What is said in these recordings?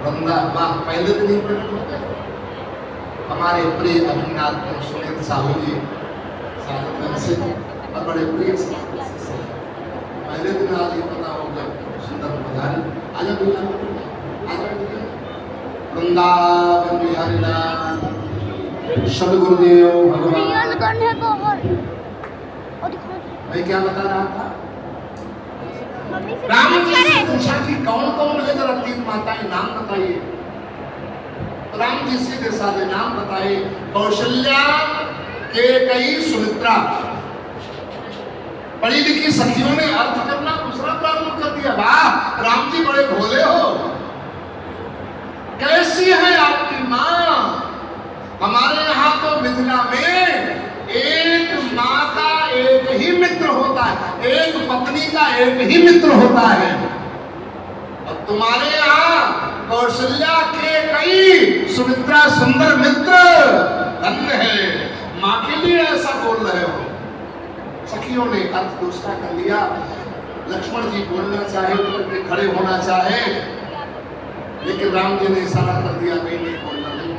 वृंदा पहले दिन ही प्रकट हो गए। हमारे प्रिय अभिनाथ सुनीत साहू जी साधन से और बड़े प्रिय से पहले दिन आज ही पता हो गया सुंदर पधारी आजा वृंदावन बिहारी लाल सदगुरुदेव भगवान। मैं क्या बता रहा था? राम जी से पूछा कि कौन कौन है जरा तीन माताएं नाम बताइए। राम जी सीधे साधे नाम बताए, कौशल्या, केकई, सुमित्रा। पढ़ी लिखी सखियों ने अर्थ करना दूसरा प्रारंभ कर दिया। वाह राम जी बड़े भोले हो, कैसी है आपकी माँ? हमारे यहाँ तो मिथिला में एक माँ का एक ही मित्र होता है, एक पत्नी का एक ही मित्र होता है, और तुम्हारे यहाँ कौशल्या के कई सुमित्रा सुंदर मित्र धन्य है। माँ के लिए ऐसा बोल रहे हो। सखियों ने अर्थ दूसरा कर लिया। लक्ष्मण जी बोलना चाहे उनके खड़े होना चाहे, लेकिन राम जी ने इशारा कर दिया नहीं नहीं बोलना नहीं,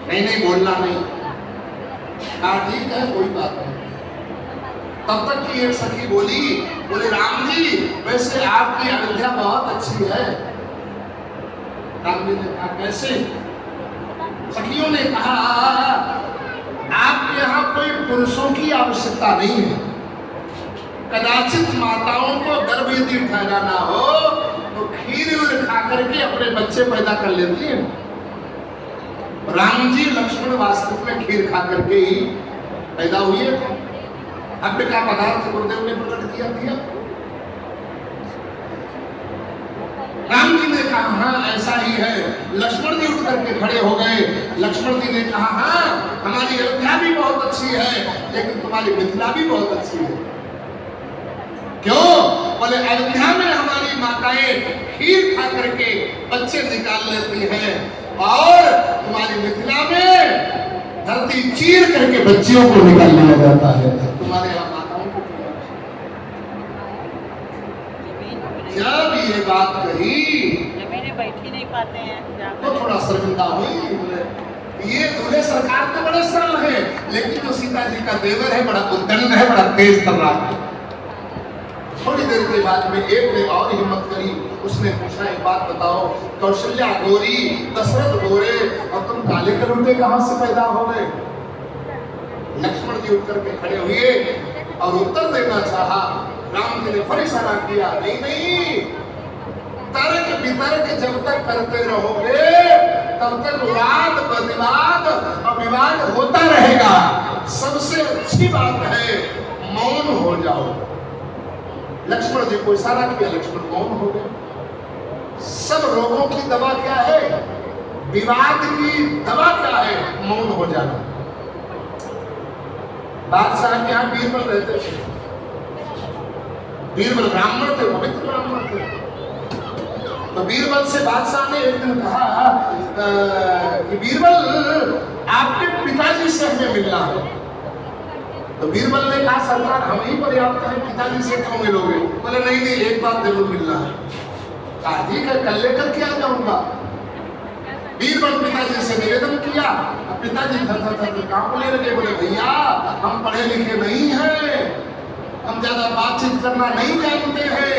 नहीं नहीं बोलना नहीं। हाँ ठीक है कोई बात नहीं। तब तक की एक सखी बोली, बोले राम जी वैसे आपकी अयोध्या बहुत अच्छी है। राम जी ने कहा कैसे? सखियों ने कहा आपके यहाँ कोई पुरुषों की आवश्यकता नहीं है। कदाचित माताओं को गर्भ यदि ठहराना हो तो खीर खा करके अपने बच्चे पैदा कर लेती हैं। राम जी लक्ष्मण वास्तव में खीर खा करके ही पैदा हुए। अब का पदार्थ गुरुदेव ने प्रकट किया। राम जी ने कहा हाँ ऐसा ही है। लक्ष्मण जी उठ करके खड़े हो गए। लक्ष्मण जी ने कहा हाँ हमारी अयोध्या भी बहुत अच्छी है, लेकिन तुम्हारी मिथिला भी बहुत अच्छी है। क्यों? बोले अयोध्या में हमारी माताएं खीर खा करके बच्चे निकाल लेती हैं, और तुम्हारी मिथिला में धरती चीर करके बच्चियों को निकाल लिया जाता है। तुम्हारे यहाँ माताओं को जब ये बात कही बैठ ही नहीं पाते हैं तो थोड़ा शर्मिंदा हुई। ये दूल्हे सरकार तो बड़े सरल है, लेकिन जो सीता जी का देवर है बड़ा उद्दंड है, बड़ा तेज तर्रार है। थोड़ी देर के बाद में एक ने और हिम्मत करी। उसने पूछा एक बात बताओ, कौशल्या गोरी, दशरथ गोरे, और तुम काले कलूटे कहां से पैदा हो गए? लक्ष्मण जी उठ करके खड़े हुए और उत्तर देना चाहा। राम जी ने फिर इशारा किया नहीं नहीं, तर्क वितर्क जब तक करते रहोगे तब तक वाद प्रतिवाद और विवाद होता रहेगा। सबसे अच्छी बात है मौन हो जाओ। लक्ष्मण जी को इशारा किया, लक्ष्मण मौन हो गए। सब रोगों की दवा क्या है? विवाद की दवा क्या है? मौन हो जाना। बादशाह के यहाँ बीरबल रहते थे। बीरबल ब्राह्मण थे, पवित्र ब्राह्मण थे। तो बीरबल से बादशाह ने एक दिन कहा कि बीरबल आपके पिताजी से हमें मिलना है। तो बीरबल ने कहा सरकार हम ही पर्याप्त है, पिताजी से क्यों मिलोगे? बोले नहीं नहीं एक बार जरूर मिलना है। कहा ठीक है कल लेकर के आ जाऊंगा। बीरबल पिताजी से निवेदन किया। पिताजी थर कांपने लगे। बोले भैया हम पढ़े लिखे नहीं हैं, हम ज्यादा बातचीत करना नहीं जानते हैं,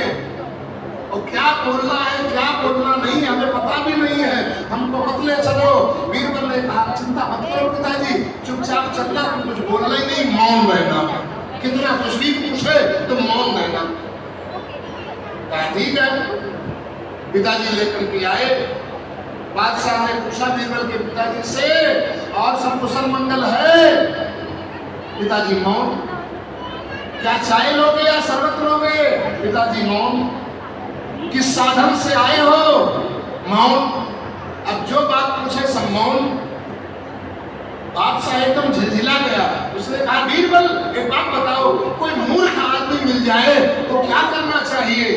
और क्या बोलना है क्या बोलना नहीं हमें पता भी नहीं है, हमको बतले चलो। बीरबल ने कहा चिंता मत करो पिताजी, चुपचाप चलना, तुम कुछ बोलना ही नहीं, मौन रहना। कितना कुछ भी पूछे तो मौन रहना। ठीक है। पिताजी लेकर के आए। बादशाह ने पूछा बीरबल के पिताजी से और सब कुशल मंगल है? पिताजी मौन। क्या चाय लोगे या शरबत लोगे? पिताजी मौन। किस साधन से आए हो? मौन। अब जो बात पूछे सब मौन। बादशाह एकदम झिलझिला गया। उसने कहा बीरबल एक बात बताओ, कोई मूर्ख आदमी मिल जाए तो क्या करना चाहिए?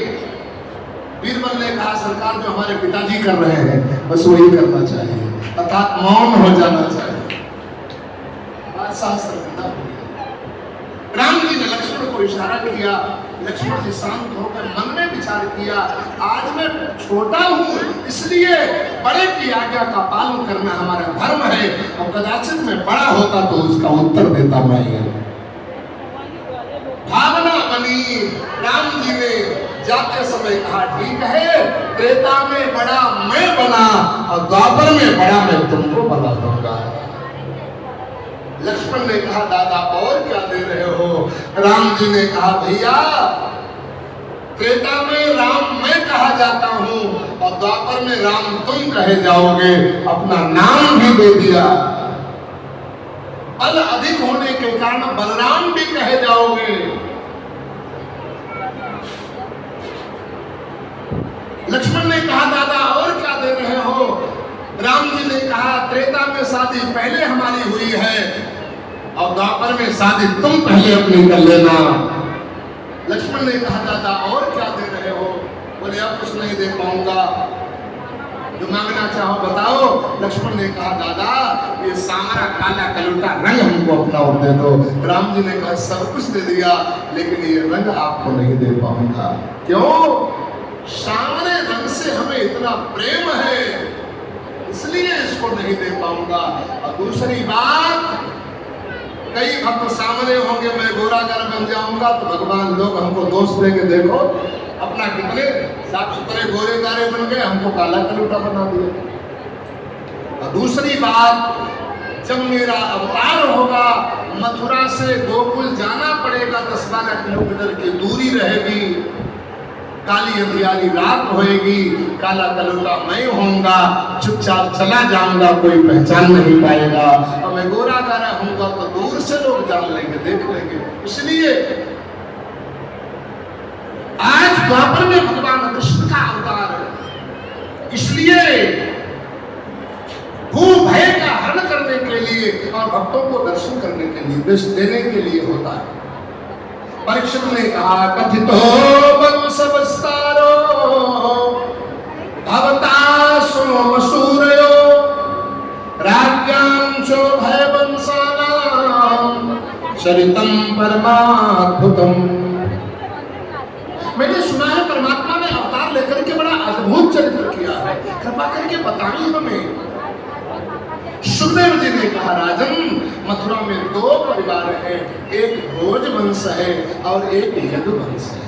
बीरबल ने कहा सरकार जो हमारे पिताजी कर रहे हैं बस वही करना चाहिए, अर्थात मौन हो जाना चाहिए। बादशाह शर्मिंदा हो गया। राम जी ने लक्ष्मण को इशारा किया, लक्ष्मण जी शांत होकर मन में विचार किया, आज मैं छोटा हूँ इसलिए बड़े की आज्ञा का पालन करना हमारा धर्म है, और कदाचित मैं बड़ा होता तो उसका उत्तर देता मैं। भावना बनी, राम जी ने जाते समय कहा ठीक है, त्रेता में बड़ा मैं बना और द्वापर में बड़ा मैं तुमको बना दूंगा। लक्ष्मण ने कहा दादा और क्या दे रहे हो? राम जी ने कहा भैया त्रेता में राम मैं कहा जाता हूँ और द्वापर में राम तुम कहे जाओगे, अपना नाम भी दे दिया। बल अधिक होने के कारण बलराम भी कहे जाओगे। लक्ष्मण ने कहा दादा और क्या दे रहे हो? राम जी ने कहा त्रेता में शादी पहले हमारी हुई है और द्वापर में शादी तुम पहले अपनी कर लेना। लक्ष्मण ने कहा दादा और क्या दे रहे हो? बोले अब कुछ नहीं दे पाऊंगा, जो मांगना चाहो बताओ। लक्ष्मण ने कहा दादा ये सामरा काला कलूटा रंग हमको अपना और दे दो। राम जी ने कहा सब कुछ दे दिया लेकिन ये रंग आपको नहीं दे पाऊंगा। क्यों? सामरे रंग से हमें इतना प्रेम है इसलिए इसको नहीं दे पाऊंगा। और दूसरी बात, कई भक्त सामने होंगे मैं गोरागर बन जाऊंगा तो भगवान लोग हमको दोष देंगे, देखो अपना कितने साफ सुथरे गोरे गारे बन गए, हमको काला कलूटा बना दिया। और दूसरी बात, जब मेरा अवतार होगा मथुरा से गोकुल जाना पड़ेगा, 10-12 किलोमीटर की दूरी रहेगी, काली अंधियारी रात होएगी, काला कलूटा मैं होऊंगा, चुपचाप चला जाऊंगा, कोई पहचान नहीं पाएगा। और मैं गोरा गारा होऊंगा तो दूर से लोग जान लेंगे, देख लेंगे। इसलिए आज द्वापर में भगवान कृष्ण का अवतार है, इसलिए भू भय का हरण करने के लिए और भक्तों को दर्शन करने के लिए, विष देने के लिए होता है। परीक्षित ने कहा कथितो वंश विस्तारो भवता सोमसूरयो राज्ञां चो भय वंशानां चरितम परमाद्भुतम। मैंने सुना है परमात्मा ने अवतार लेकर के बड़ा अद्भुत चरित्र किया है, कृपा करके बताइए हमें। सुखदेव जी ने कहा राजन मथुरा में 2 परिवार हैं, एक भोज वंश है और एक यदु वंश है।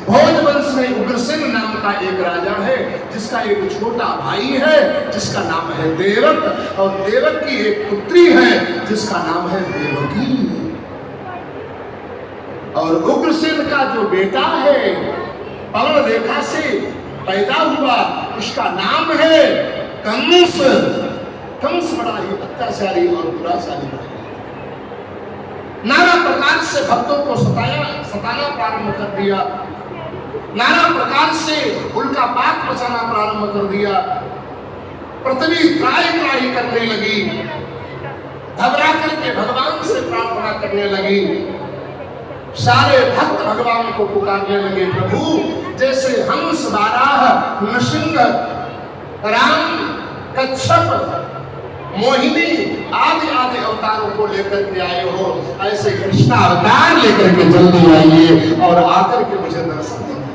भोज वंश में उग्रसेन नाम का एक राजा है जिसका एक छोटा भाई है जिसका नाम है देवक, और देवक की एक पुत्री है जिसका नाम है देवकी। और उग्रसेन का जो बेटा है पवन रेखा से पैदा हुआ उसका नाम है कंस। कंस बड़ा ही अत्याचारी और दुराचारी बना, नाना प्रकार से भक्तों को सताना प्रारंभ कर दिया, नाना प्रकार से उल्का पात मचाना प्रारंभ कर दिया। पृथ्वी त्राही करने लगी, घबरा करके भगवान से प्रार्थना करने लगी। सारे भक्त भगवान को पुकारने लगे, प्रभु जैसे हंस, वाराह, नृसिंह, राम, कच्छप, मोहिनी आदि आदि अवतारों को लेकर के आए हो, ऐसे कृष्ण अवतार लेकर के जल्दी आइए और आकर के मुझे दर्शन दीजिए।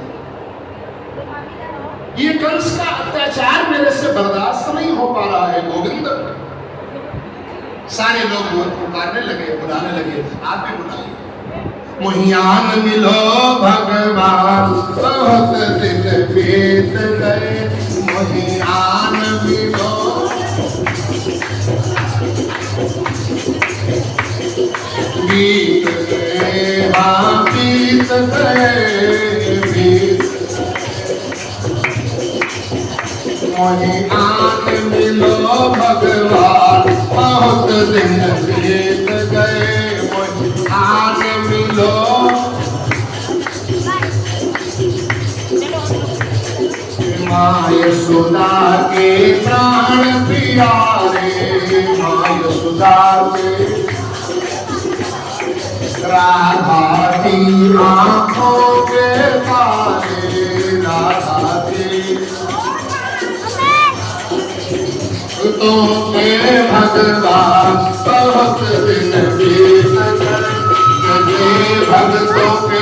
ये कंस का अत्याचार मेरे से बर्दाश्त नहीं हो पा रहा है गोविंद। सारे लोग पुकारने लगे, बुलाने लगे, आप भी बुलाइए। मोहियान मिलो भगवान बहुत दिन बीत गए, मोहियान मिलो बीत गए, हाँ बीत गए, मोहियान मिलो भगवान बहुत दिन बीत गए, मोहियान मिलो। माँ यशोदा के प्राण प्यारे, माँ यशोदा के राधा की आँखों के तारे, राधा की तो के भगवान बहुत दिन बीत गए, भक्तों के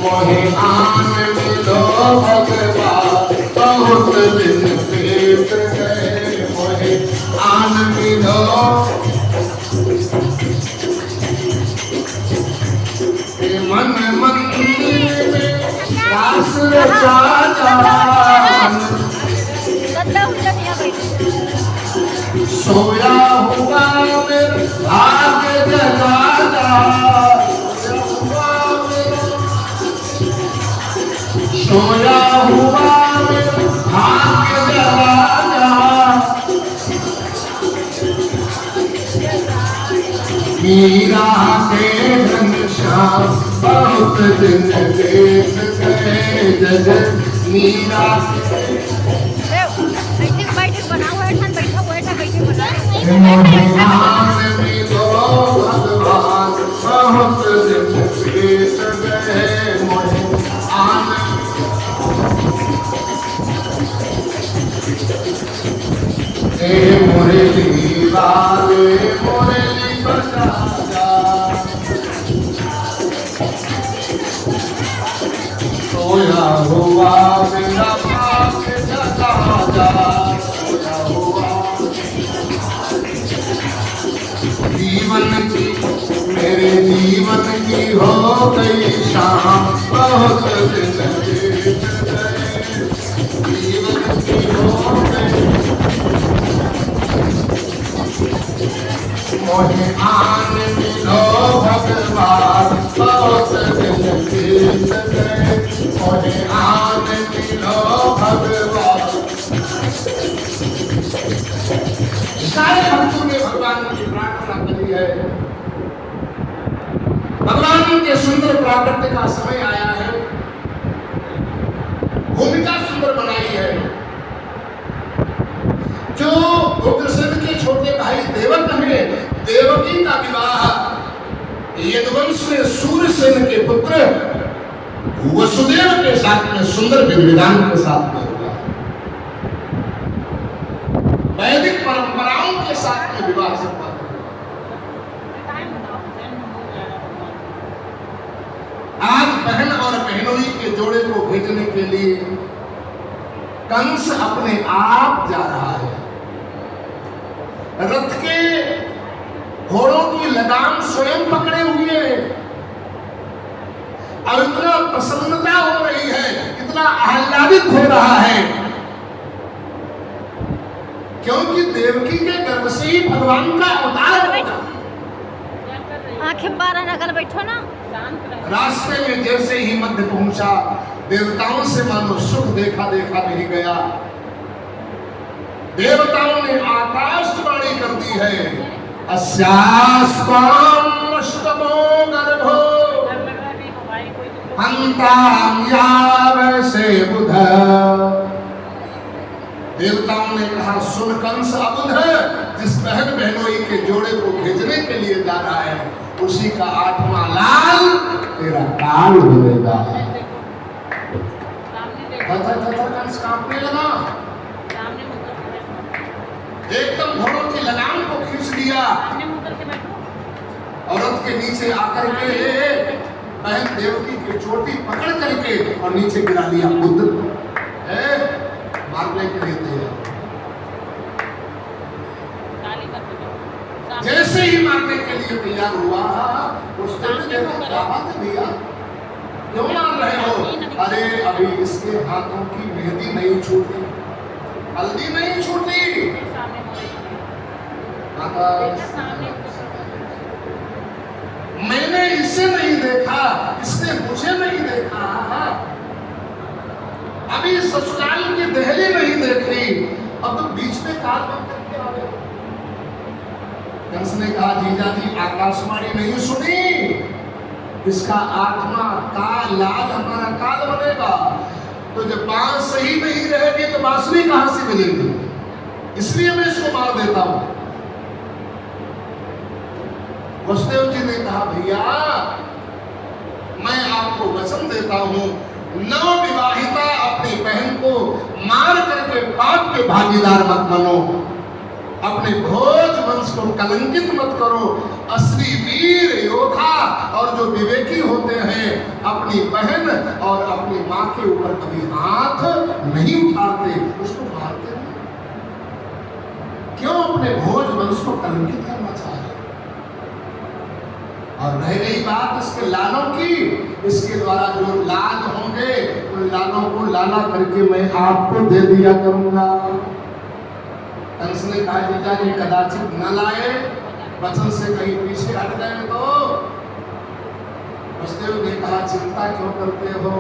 मोहे आन मिलो भगवान बहुत दिन बीत गए मोहे आन मिलो मन मंदिर में दास रचा सोया हुआ मेरे भाग्य जगा सोया हुआ मेरे भाग्य जगा मीरा के घनश्याम बहुत दिन देख गए जगत मीरा मोहिनान मिलो भगवान बहुत दिन बीत गए मोहिनान मुरली वाले मुरली बजा सोया हुआ मेरा पाप जगा जा सोया हुआ जीवन की मेरे जीवन की हो गई शाम बहुत दिन बीत गए जीवन की हो गई मोहे आन मिलो भगवान बहुत दिन बीत गए मोहे आन मिलो भगवान सारे भक्तों ने भगवान की प्रार्थना करी है भगवान के सुंदर प्राकट्य का समय आया है भूमिका सुंदर बनाई है जो उग्रसेन के छोटे भाई देवक है देवकी का विवाह यदुवंश में सूर्यसेन के पुत्र वसुदेव के साथ में सुंदर विधि विधान के साथ में हुआ वैदिक परंपराओं के साथ में विवाह संपन्न आज बहन और बहनोई के जोड़े को भेजने के लिए कंस अपने आप जा रहा है रथ के घोड़ों की लगाम स्वयं पकड़े हुए और इतना प्रसन्नता हो रही है इतना आह्लादित हो रहा है क्योंकि देवकी के गर्भ से ही भगवान का अवतार होगा आंखें बारह न कर बैठो ना रास्ते में जैसे ही मध्य पहुंचा देवताओं से मानो सुख देखा देखा नहीं गया देवताओं ने आकाशवाणी कर दी है अस्यास्त्वाम अष्टमो गर्भो हंताम याव से बुध देवताओं ने कहा सुन कंस अबुध जिस बहन बहनोई के जोड़े को भेजने के लिए जा रहा है उसी का 8वां लाल तेरा काल होगा कंस कांपने लगा एकदम घोड़ों की लगाम को खींच लिया औरत के नीचे आकर के बहन देवकी की चोटी पकड़ करके और नीचे गिरा लिया बुद्ध मारने के लिए तैयार जैसे ही मारने के लिए तैयार हुआ उसने क्या बात दिया क्यों मार रहे हो अरे अभी इसके हाथों की मेहंदी नहीं छूटी हल्दी नहीं छूटी मैंने इसे नहीं देखा इसने मुझे नहीं देखा अभी ससुराल की दहली नहीं देखी अब तो बीच में कार बंद करके आ गए कंस ने कहा जीजा जी आकाशवाणी नहीं सुनी इसका 8वां काल लाल हमारा काल बनेगा तो जब बांस सही नहीं रहेगी तो बांसुरी कहां से मिलेगी इसलिए मैं इसको मार देता हूं वसुदेव जी ने कहा भैया मैं आपको वचन देता हूं नव विवाहिता अपनी बहन को मार करके पाप के भागीदार मत बनो अपने भोज वंश को कलंकित मत करो असली वीर योद्धा और जो विवेकी होते हैं अपनी बहन और अपनी माँ के ऊपर कभी हाथ नहीं उठाते, उसको मारते नहीं। क्यों अपने भोज वंश को कलंकित करना चाह रहे? और रह गई बात इसके लालों की, इसके द्वारा जो लाल होंगे उन लालों को लाला करके मैं आपको दे दिया करूंगा। कंस ने कहा जीजा जी कदाचित न लाए, वचन से कहीं पीछे हट गए तो। वसुदेव ने कहा चिंता क्यों करते हो,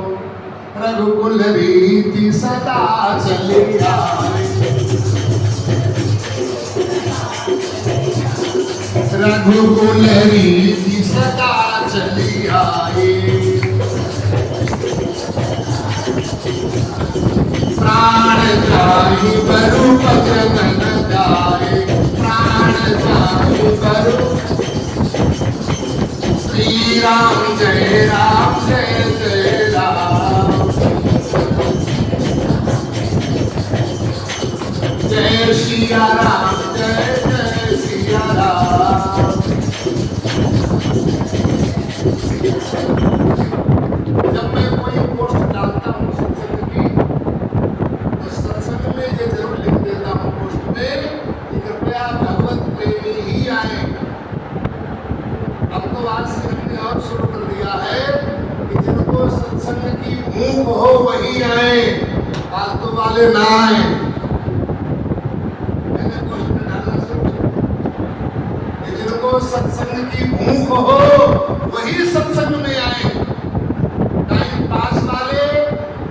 रघुकुल रीति सदा चली आए, रघुकुल रीति सदा चली आए, प्राण जाहि बरु भजन न जाए, प्राण जाहि बरु। श्री राम जय जय राम, जय सिया राम जय जय सिया राम। जब मैं कोई पोस्ट डालता हूँ सत्संग की, तो सत्संग में ये जरूर लिख देता हूँ पोस्ट में कि कृपया भगवत प्रेमी ही आए। अब तो आज से हमने और शुरू कर दिया है कि जिनको सत्संग की भूख हो वही आए, फालतू वाले ना आए। मैंने पोस्ट में डालना शुरू कि जिनको सत्संग की भूख हो वही सत्संग में आए, टाइम पास वाले,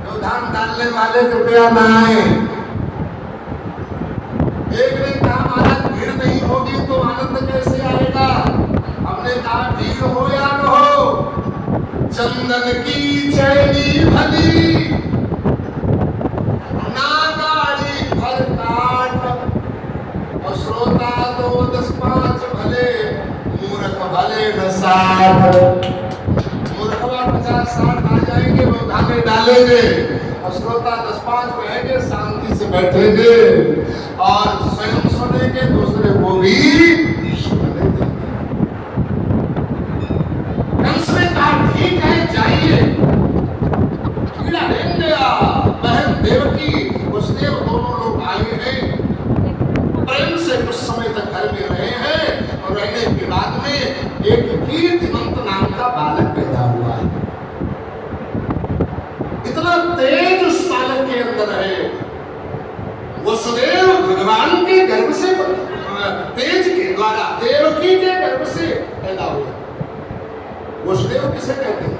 व्यवधान डालने वाले कृपया ना आए। एक ने कहा महाराज भीड़ नहीं होगी तो आनंद कैसे आएगा? हमने कहा भीड़ हो या न हो, चंदन की चैनी भली, ना गाड़ी भर काट, और श्रोता तो 10-5 भले, मूर्ख भले न 60। मूर्खवा 50-60 आ जाएंगे, वो धागे डालेंगे, और श्रोता 10-5 रहेंगे, शांति से बैठेंगे और स्वयं सुनेंगे, दूसरे को भी सुनेंगे। कंस ने कहा ठीक है जाइए, कीड़ा लेंगे बहन देवकी वसुदेव दोनों लोग आए हैं, प्रेम से कुछ समय तक घर में रहे हैं, और रहने के बाद में एक कीर्तिमंत नाम का बालक पैदा हुआ है। इतना तेज उस बालक के अंदर है, वसुदेव भगवान के गर्भ से, तेज के द्वारा देवकी के गर्भ से पैदा हुआ। वसुदेव किसे कहते हैं?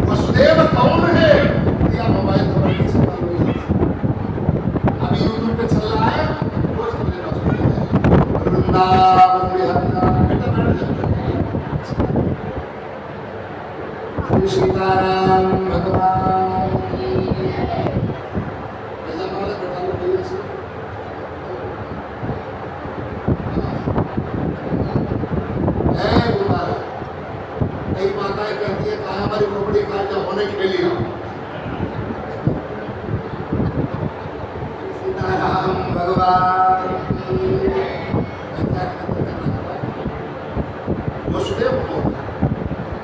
वसुदेव कौन है? या मोबाइल नंबर किसे मालूम है? अभी यूट्यूब पे चल रहा है, रोज मुझे वृंदावन में बेटा बैठ श्री सीताराम भगवान की बेटा लोग से कई माताएं कहती है कहा हमारी खोपड़ी कार्य होने के लिए सीताराम भगवान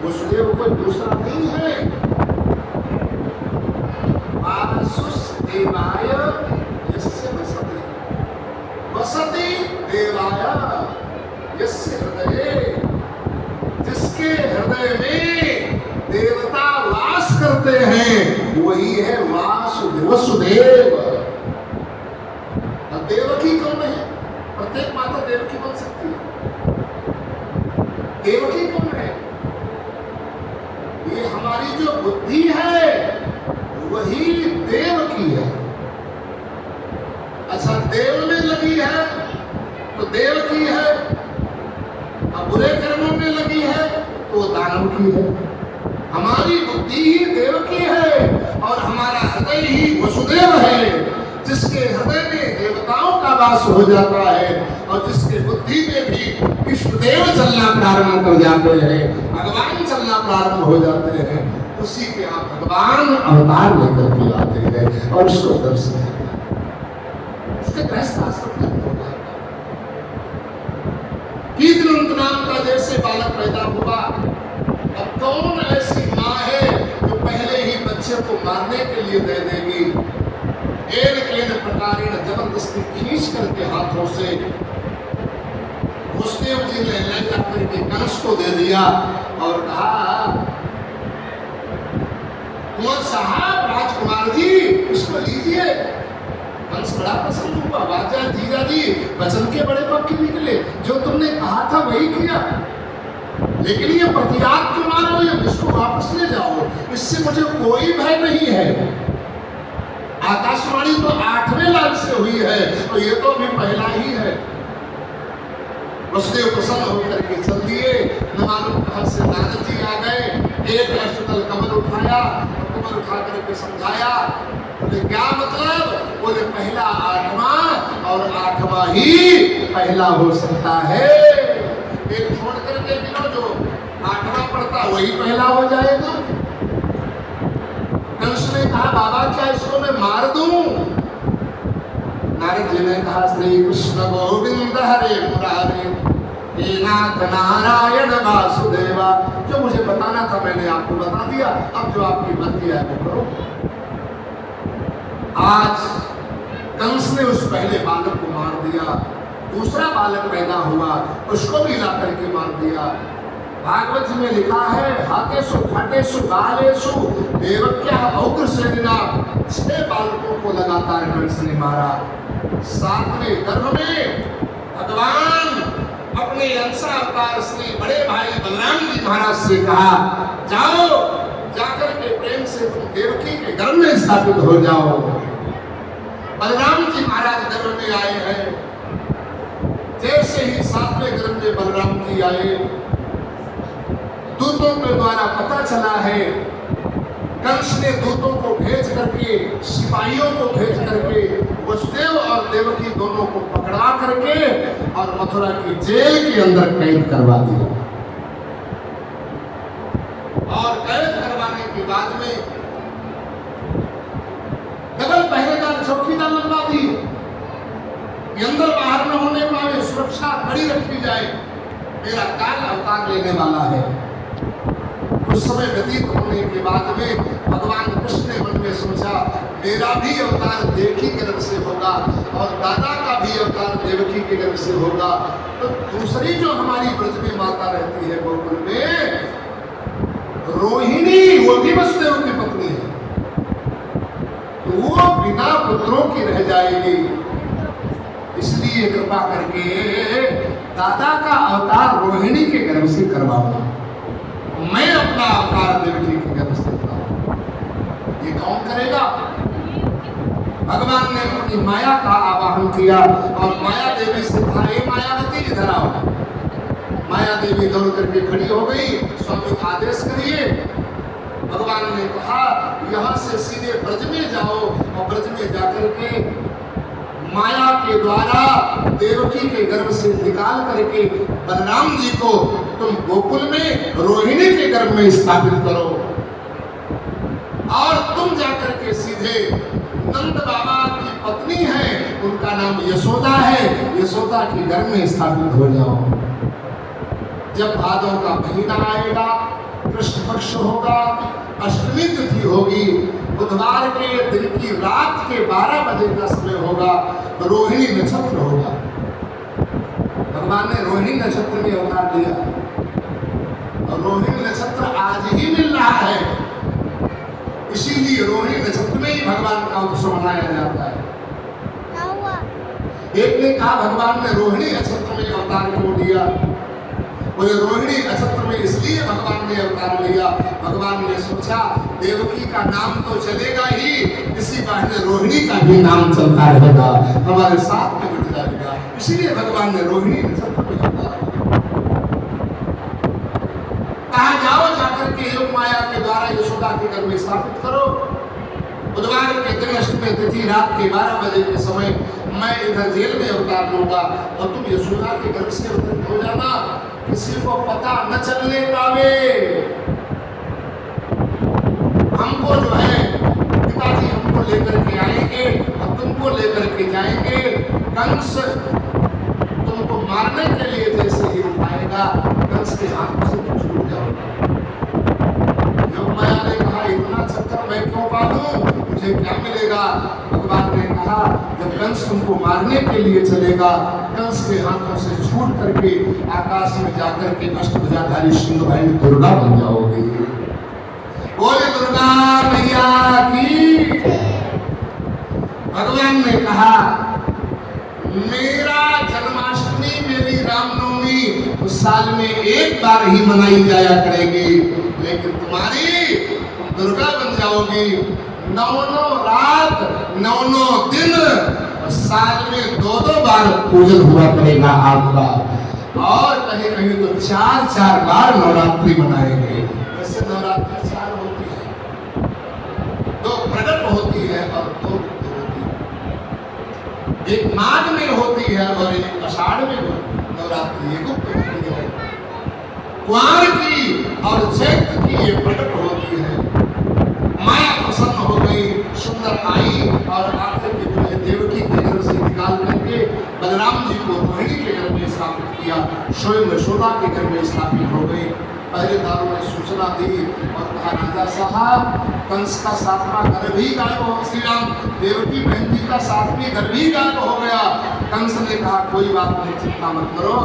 वसुदेव कोई दूसरा नहीं है, वासुदेवाय यस्य वसति, वसति देवाय यस्य हृदये, जिसके हृदय में देवता वास करते हैं वही है वासुदेव वसुदेव। अब देवकी कौन है? प्रत्येक माता देवकी बन सकती है। देवकी कौन है? ये हमारी जो बुद्धि है वही देवकी है। अच्छा देव में लगी है तो देवकी है, अब बुरे कर्मों में लगी है तो दानव की है। हमारी बुद्धि ही देवकी है और हमारा हृदय ही वसुदेव है, जिसके हृदय में देवताओं का वास हो जाता है और जिसके बुद्धि में भी इष्टदेव चलना प्रारंभ कर जाते हैं, भगवान चलना प्रारंभ हो जाते हैं, उसी के आप भगवान अवतार लेकर के आते हैं और उसको दर्शन उसके गृहस्थ आश्रम में होगा। कीर्तिमंत नाम का जैसे बालक पैदा हुआ, खाने के लिए दे देगी। एक प्रकारेण जबरदस्ती खींच करके हाथों से वसुदेव जी ने ले जाकर के कंस को दे दिया और कहा, कुंवर साहब, राजकुमार जी, इसको लीजिए। कंस बड़ा प्रसन्न हुआ, राजा जीजा जी वचन के बड़े पक्के निकले, जो तुमने कहा था वही किया, लेकिन ये प्रतिज्ञात क्यों मानो, ये इसको वापस ले जाओ, इससे मुझे कोई भय नहीं है। आकाशवाणी तो 8वें लाल से हुई है, तो ये तो अभी पहला ही है। वसुदेव प्रसन्न होकर के चल दिए। न मालूम कहां से नारद जी आ गए, एक अष्टदल कमल उठाया, कमल उठा करके समझाया, बोले क्या मतलब, बोले पहला 8वां और 8वां ही पहला हो सकता है। एक छोड़ करके गिनो, जो 8वां पढ़ता वही पहला हो जाएगा। कंस ने कहा, बाबा क्या इसको मैं मार दूं? नारद जी ने कहा, श्री कृष्ण गोविंद हरे मुरारे हे नाथ नारायण वासुदेवा, जो मुझे बताना था मैंने आपको बता दिया, अब जो आपकी मर्जी है वो करो। आज कंस ने उस पहले बालक को मार दिया, दूसरा बालक पैदा हुआ, उसको भी ला करके मार दिया। भागवत में लिखा है, हाकेशु खाटेशु बालेशु देवक्या औग्रसेना, 6 बालकों को लगातार कंस ने मारा। 7वें गर्भ में भगवान अपने अंशा अवतार श्री बड़े भाई बलराम जी महाराज से कहा, जाओ जाकर के प्रेम से तुम देवकी के गर्भ में स्थापित हो जाओ। बलराम जी महाराज गर्भ में आए हैं। जैसे ही 7वें गर्भ में बलराम जी आए, दूतों के द्वारा पता चला है, कंस ने दूतों को भेज करके, सिपाहियों को भेज करके वसुदेव और देवकी दोनों को पकड़ा करके और मथुरा की जेल के अंदर कैद करवा दिया। और कैद करवाने के बाद में डबल पहरेदार चौकीदार लगवा दिए, अंदर बाहर न होने पाए, सुरक्षा कड़ी रखी जाए, मेरा काल अवतार लेने वाला है। कुछ समय व्यतीत होने के बाद में भगवान कृष्ण ने मन में सोचा, मेरा भी अवतार देवकी के गर्भ से होगा और दादा का भी अवतार देवकी के गर्भ से होगा, तो दूसरी जो हमारी ब्रज में माता रहती है गोकुल में, रोहिणी, वो भी वसुदेव की पत्नी है, तो वो बिना पुत्रों की रह जाएगी। इसलिए कृपा करके दादा का अवतार रोहिणी के गर्भ से करवाओ, मैं अपना अवतार देवकी के गर्भ से करवाऊं। ये कौन करेगा? भगवान ने अपनी माया का आवाहन किया और माया देवी से कहा, हे मायावती इधर आओ। माया देवी दौड़ करके खड़ी हो गई, स्वामी आदेश करिए। भगवान ने कहा, यहाँ से सीधे ब्रज में जाओ और ब्रज में जाकर के माया के द्वारा देवकी के गर्भ से निकाल करके बलराम जी को तुम गोकुल में रोहिणी के गर्भ में स्थापित करो और तुम जाकर के सीधे नंद बाबा की पत्नी है, उनका नाम यशोदा है, यशोदा के गर्भ में स्थापित हो जाओ। जब भादों का महीना आएगा, कृष्ण पक्ष होगा, अष्टमी तिथि होगी, बुधवार के दिन की रात के 12 बजे का समय होगा, रोहिणी नक्षत्र होगा। भगवान ने रोहिणी नक्षत्र में अवतार लिया और रोहिणी नक्षत्र आज ही मिल रहा है, इसीलिए रोहिणी नक्षत्र में ही भगवान का उत्सव मनाया जाता है। एक ने कहा, भगवान ने रोहिणी नक्षत्र में अवतार क्यों लिया? बोले रोहिणी नक्षत्र में इसलिए भगवान ने अवतार लिया, भगवान ने सोचा देवकी का नाम तो चलेगा ही, इसी बहाने रोहिणी का भी नाम चलता रहेगा, हमारे साथ में जुड़ जाएगा, इसीलिए भगवान ने रोहिणी नक्षत्र में अवतार कहा। जाओ जाकर के योग माया के द्वारा यशोदा के गर्भ में स्थापित करो। बुधवार के दिन अष्टमी तिथि रात के 12 बजे के समय मैं इधर जेल में अवतार लूंगा और तुम यशोदा के गर्भ से अवतरित हो जाना, किसी को पता न चलने पावे। हमको जो है पिताजी हमको लेकर के आएंगे और तुमको लेकर के जाएंगे। कंस तुमको मारने के लिए जैसे ही उठाएगा, कंस के हाथ से तुम छूट जाओगे। योग माया ने कहा, इतना चक्कर पत्थर मैं क्यों पालूं, मुझे क्या मिलेगा। भगवान ने कहा जब कंस तुमको मारने के लिए चलेगा, कंस के हाथों से छूट करके आकाश में जाकर के अष्टभुजाधारी सिंह भाई दुर्गा बन जाओगे। बोले दुर्गा मैया की। भगवान ने कहा मेरा जन्माष्टमी, मेरी रामनवमी तो साल में एक बार ही मनाई जाया करेगी, लेकिन तुम्हारी तुम दुर्गा बन जाओगी। 9 रात 9 दिन और साल में 2 बार पूजन हुआ करेगा आपका, और कहीं कहीं तो 4 बार नवरात्रि मनाएंगे। वैसे नवरात्रि 4 होती है, 2 प्रकट होती है और 2 एक माघ में होती है और एक आषाढ़ में नवरात्रि ये गुप्त होती है। कुंवर की और चैत्र की ये प्रकट होती है। माया प्रसन्न हो गई, सुंदर आई और आखिर के जो देवकी के घर से निकाल करके बलराम जी को रोहिणी के घर में स्थापित किया, स्वयं यशोदा के घर में स्थापित हो गई। पहरेदारों ने सूचना दी और कहा राजा साहब कंस का 7वां गर्भ ही गायब हो, श्री राम देवकी बहन जी का 7वीं गर्भ ही गायब हो गया। कंस ने कहा कोई बात नहीं, चिंता मत करो,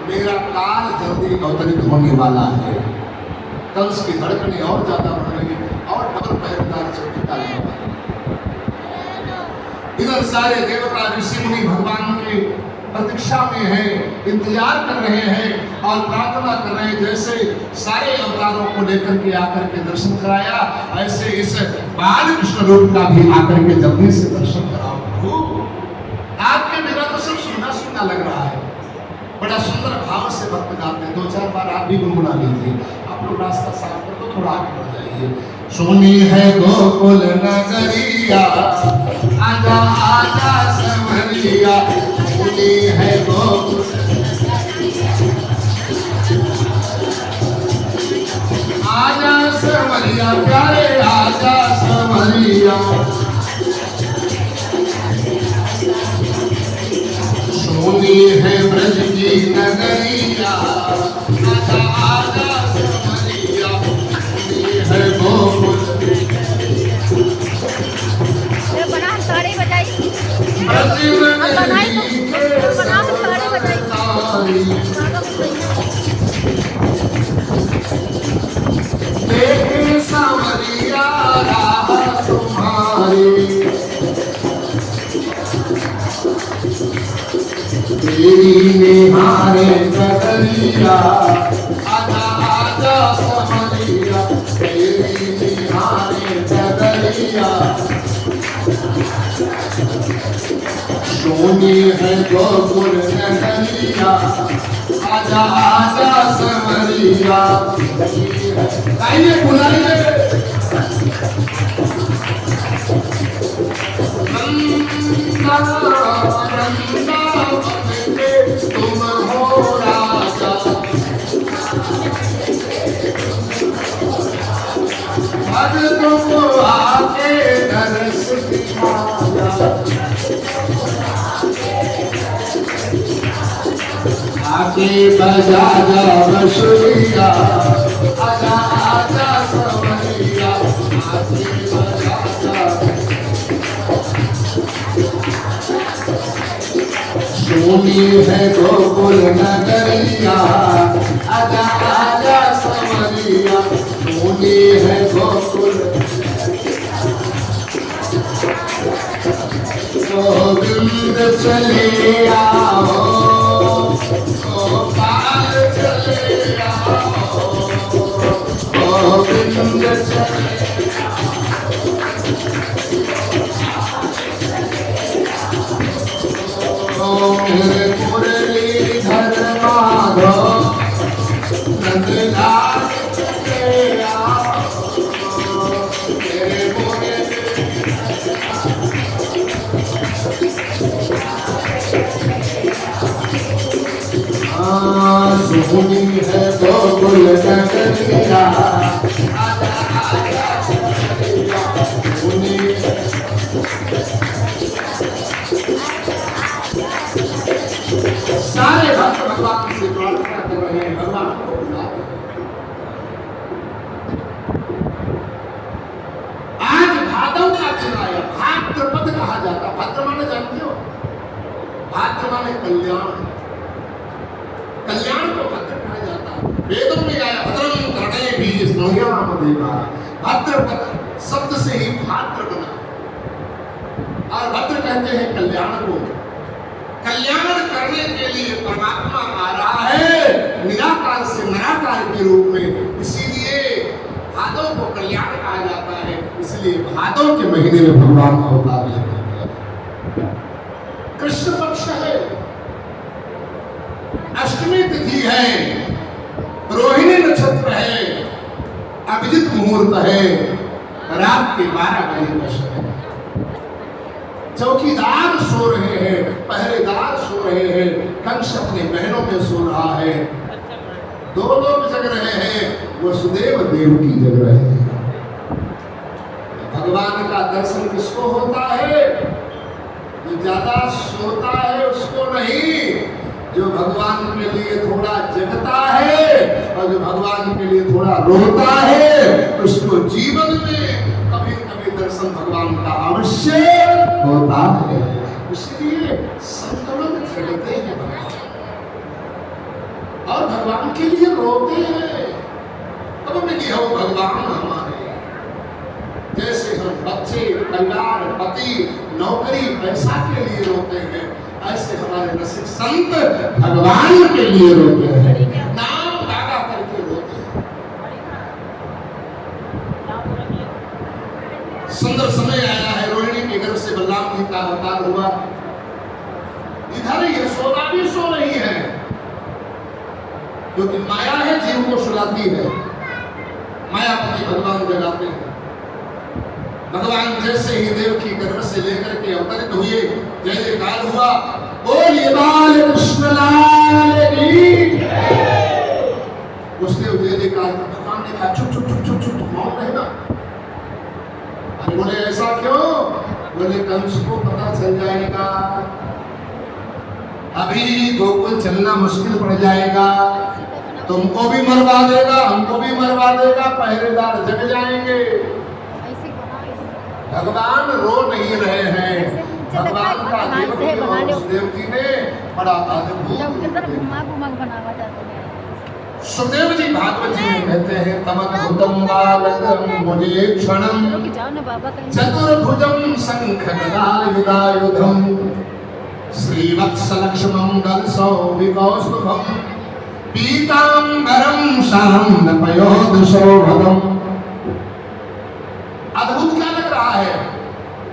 मेरा काल जल्दी अवतरित होने वाला है। कंस की धड़कनें और ज्यादा बढ़ गई और डबल पहरेदार चौकीदार लगा। इधर सारे देवता ऋषि मुनि भगवान के प्रतीक्षा में हैं, इंतजार कर रहे हैं और प्रार्थना कर रहे हैं। जैसे सारे अवतारों को लेकर के आकर के दर्शन कराया, ऐसे इस बाल कृष्ण रूप का भी आकर के जल्दी से दर्शन कराओ। आपके बिना तो सब सुनना सुनना लग रहा है, बड़ा सुंदर भाव से भक्त गाते हैं। 2-4 बार आप भी गुनगुना लीजिए। आप लोग रास्ता साफ कर तो थोड़ा आगे बढ़ जाइए। सुनी है गोकुल नगरिया, आजा आजा संवरिया, सुनी है गोकुल आजा संवरिया, प्यारे आजा संवरिया। सुनी है ब्रज की नगरिया, आजा आजा संवरिया, सुनी है गोकुल। बना साड़ी बजाई, देखे सांवरिया राह तुम्हारी, तेरी निहारे कदरिया, आजा आजा सांवरिया, तेरी निहारे कदरिया। सोनी है गोकुल नगरिया, आजा आजा संवरिया। आइए बुलाइए नंदा नंदा बनके तुम हो राजा, भक्तों को आके दर्श दिखाया, आके बजा जा बंसुरिया, आजा आजा संवरिया, आके बजा जा। सोनी है गोकुल नगरिया, आजा आजा संवरिया, सोनी है गोकुल। गोविंद चले आओ, गोपाल चले आओ, गोविंद चले आओ, मेरे मुरलीधर माधव नंदलाल चले आओ, मेरे सुनी है गोकुल नगरिया, आजा आजा संवरिया, सुनी। सारे भक्त भगवान से प्रार्थना कर रहे हैं, भगवान को भद्र माने जानते हो? भाद्र माने कल्याण, कल्याण को भद्र कहा जाता है। वेदों में आया भद्रम कर्णेभिः शृणुयाम देवाः, भद्र पद शब्द से ही भाद्र बना और भद्र कहते हैं कल्याण को। कल्याण करने के लिए परमात्मा आ रहा है निराकार से निराकार के रूप में, इसीलिए भादों को कल्याण कहा जाता है। इसलिए भादों के महीने में भगवान अवतार लेते हैं। कृष्ण पक्ष है, अष्टमी तिथि है, रोहिणी नक्षत्र है, अभिजित मुहूर्त है, रात के 12 बजे का समय। चौकीदार सो रहे हैं, पहरेदार सो रहे हैं, कंस अपने बहनों में सो रहा है, दो लोग जग रहे हैं, वसुदेव देवकी जग रहे हैं। भगवान का दर्शन किसको होता है? जो ज्यादा सोता है उसको नहीं, जो भगवान के लिए थोड़ा जगता है और जो भगवान के लिए थोड़ा रोता है उसको जीवन में कभी कभी दर्शन भगवान का अवश्य होता है। इसलिए संतुलन जगते हैं भगवान और भगवान के लिए रोते हैं। तब में कि हो भगवान हमारे, जैसे हम बच्चे, परिवार, पति, नौकरी, पैसा के लिए रोते हैं, ऐसे हमारे रसिक संत भगवान के लिए रोते हैं, नाम गागा करके रोते हैं। सुंदर समय आया है, रोहिणी के गर्भ से बलराम जी का अवतार हुआ। इधर यशोदा भी सो रही है, क्योंकि माया है जीव को सुलाती है, मायापति भगवान जगाते हैं। भगवान जैसे ही देव की गर्भ से लेकर के अवतरित हुए, जय जयकार हुआ, बोलिए बाल कृष्ण लाल की। उसने जय जयकार, भगवान ने कहा चुप चुप चुप चुप चुप मौन रहना। अरे बोले ऐसा क्यों? बोले कंस को पता चल जाएगा, अभी गोकुल चलना मुश्किल पड़ जाएगा, तुमको भी मरवा देगा, हमको भी मरवा देगा, पहरेदार जग जाएंगे। भगवान रो नहीं रहे हैं, भगवान का सुदेव जी ने बड़ा अद्भुत। सुदेव जी भागवत जी में कहते हैं तमद्भुतम बालकम मुझे क्षणम चतुर्भुजं शंख गदायुधायुधम श्रीवत्सलक्ष्मं गलसौविकौस्तुभं पीतांबरं शां पयोधशोभनम। अद्भुत क्या लग रहा है?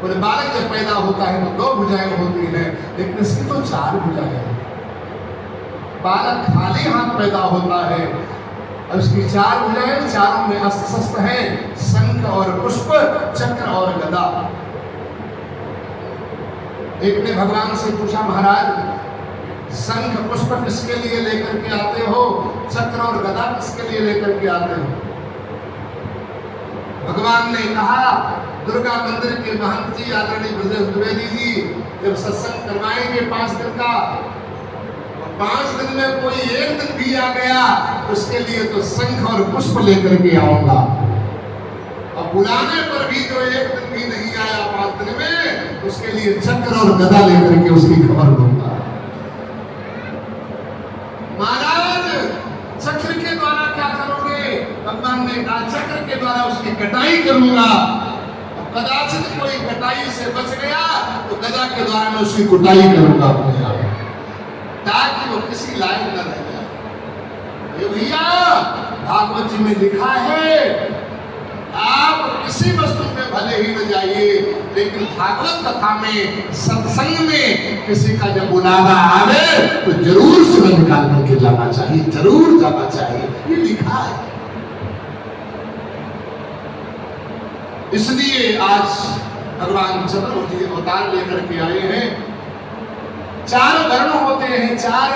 बोले बालक जब पैदा होता है तो 2 भुजाएं होती हैं, लेकिन इसकी तो 4 भुजाएं हैं। बालक खाली हाथ पैदा होता है और उसकी 4 भुजाएं, चारों में अस्त्र शस्त्र हैं, शंख और पुष्प, चक्र और गदा। एक ने भगवान से पूछा, महाराज शंख पुष्प किसके लिए लेकर के आते हो, चक्र और गदा किसके लिए लेकर के आते हो? भगवान ने कहा, दुर्गा मंदिर के महंत जी आदरणीय ब्रजेश द्विवेदी जी जब सत्संग करवाएंगे 5 दिन का, 5 दिन में कोई 1 दिन भी आ गया उसके लिए तो शंख और पुष्प लेकर के आऊंगा, और बुलाने पर भी जो 1 दिन भी नहीं आया 5 दिन में, उसके लिए चक्र और गदा लेकर के उसकी खबर दूंगा। महाराज चक्र के द्वारा क्या करोगे? भगवान ने कहा चक्र के द्वारा उसकी कटाई करूंगा, कदाचित कोई कटाई से बच गया तो गदा के द्वारा मैं उसकी कुटाई करूंगा अपने आप, ताकि वो किसी लायक न रह जाए। ये भैया भागवत जी में लिखा है, आप किसी वस्तु में भले ही न जाइए, लेकिन भागवत कथा में, सत्संग में किसी का जब बुलावा आवे तो जरूर समय निकाल करके जाना चाहिए, जरूर जाना चाहिए, ये लिखा है। इसलिए आज भगवान चतुर्भुज अवतार लेकर के आए हैं। 4 वर्ण होते हैं, 4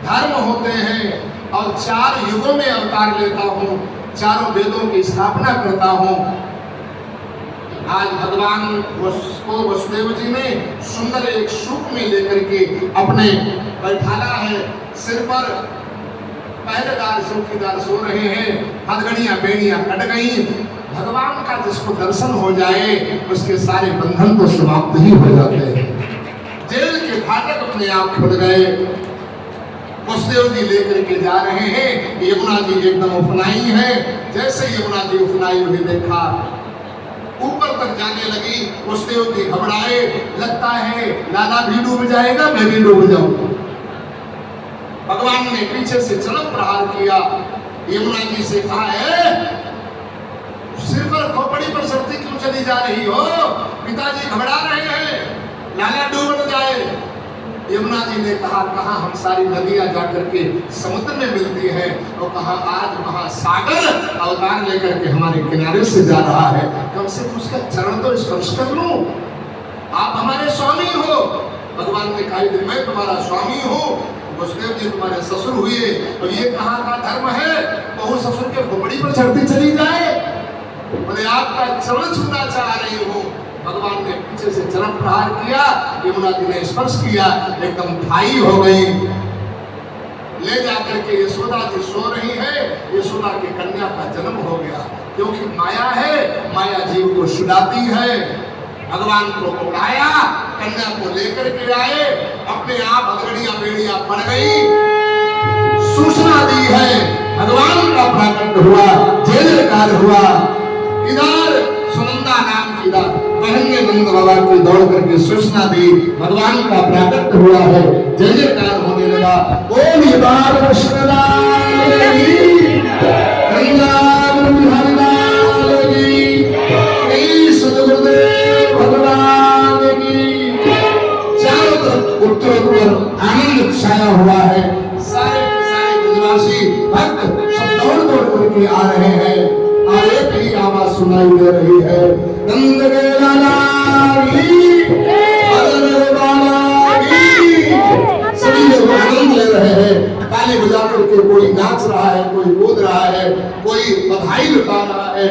धर्म होते हैं, और 4 युगों में अवतार लेता हूँ, 4 वेदों की स्थापना करता हूँ। आज भगवान को वसुदेव जी ने सुंदर एक सूप में लेकर के अपने बैठाला है, सिर पर पहरेदार चौकीदार सो रहे हैं, हथगड़ियां बेड़ियां कट गई, भगवान का जिसको दर्शन हो जाए उसके सारे बंधन तो समाप्त ही हो जाते हैं। जेल के फाटक अपने आप खुल गए। वसुदेव जी लेकर के जा रहे हैं, यमुना जी एकदम उफनाई है। जैसे यमुना जी उफनाई हुई देखा, ऊपर तक जाने लगी। वसुदेव जी घबराए, लगता है लाला भी डूब जाएगा, मैं भी डूब जाऊं। भगवान ने पीछे से चरण प्रहार किया, यमुना जी से कहा है सिर पर खोपड़ी पर चढ़ती क्यों चली जा रही हो? पिताजी घबरा रहे हैं, लाला डूब न जाए। यमुना जी ने कहा कहाँ हम सारी नदियां जाकर के समुद्र में मिलती है, और कहा आज महासागर अवतार लेकर के हमारे किनारे से जा रहा है, कम से कम उसका चरण तो स्पर्श कर लूं। आप हमारे स्वामी हो। भगवान ने कहा कि मैं तुम्हारा स्वामी हूँ, वसुदेव जी तुम्हारे ससुर हुए, तो ये कहाँ का धर्म है बहू ससुर के खोपड़ी पर चढ़ती चली जाए? बोले आपका चरण छूना चाह रही हूँ। भगवान ने पीछे से चरण प्रहार किया, यमुना जी ने स्पर्श किया, एकदम ठाई हो गई। ले जाकर के यशोदा जी सो रही है, यशोदा की कन्या का जन्म हो गया। क्योंकि माया है, माया जीव को सुलाती है। भगवान को उड़ाया, कन्या को लेकर के आए, अपने आप हथकड़ियां बेड़ियां पड़ गई। सूचना दी है, भगवान का प्राकट हुआ, जय जयकार हुआ। इधर सुनंदा नाम की बहन ने नंद बाबा की दौड़ करके सूचना दी, भगवान का प्राकट हुआ है, जय जयकार होने लगा। बोलिए बाल कृष्ण लाल की, वृंदावन बिहारी लाल की, श्री सद्गुरुदेव भगवान की। चारों तरफ उत्तर आनंद छाया हुआ है। सारे ब्रजवासी भक्त सब दौड़ दौड़ करके आ रहे हैं। एक ही आवाज सुनाई दे रही है, नंद के लाला की, सभी लोग आनंद ले रहे हैं, ताली बजा करके कोई नाच रहा है, कोई कूद रहा है, कोई बधाई लुटा रहा है।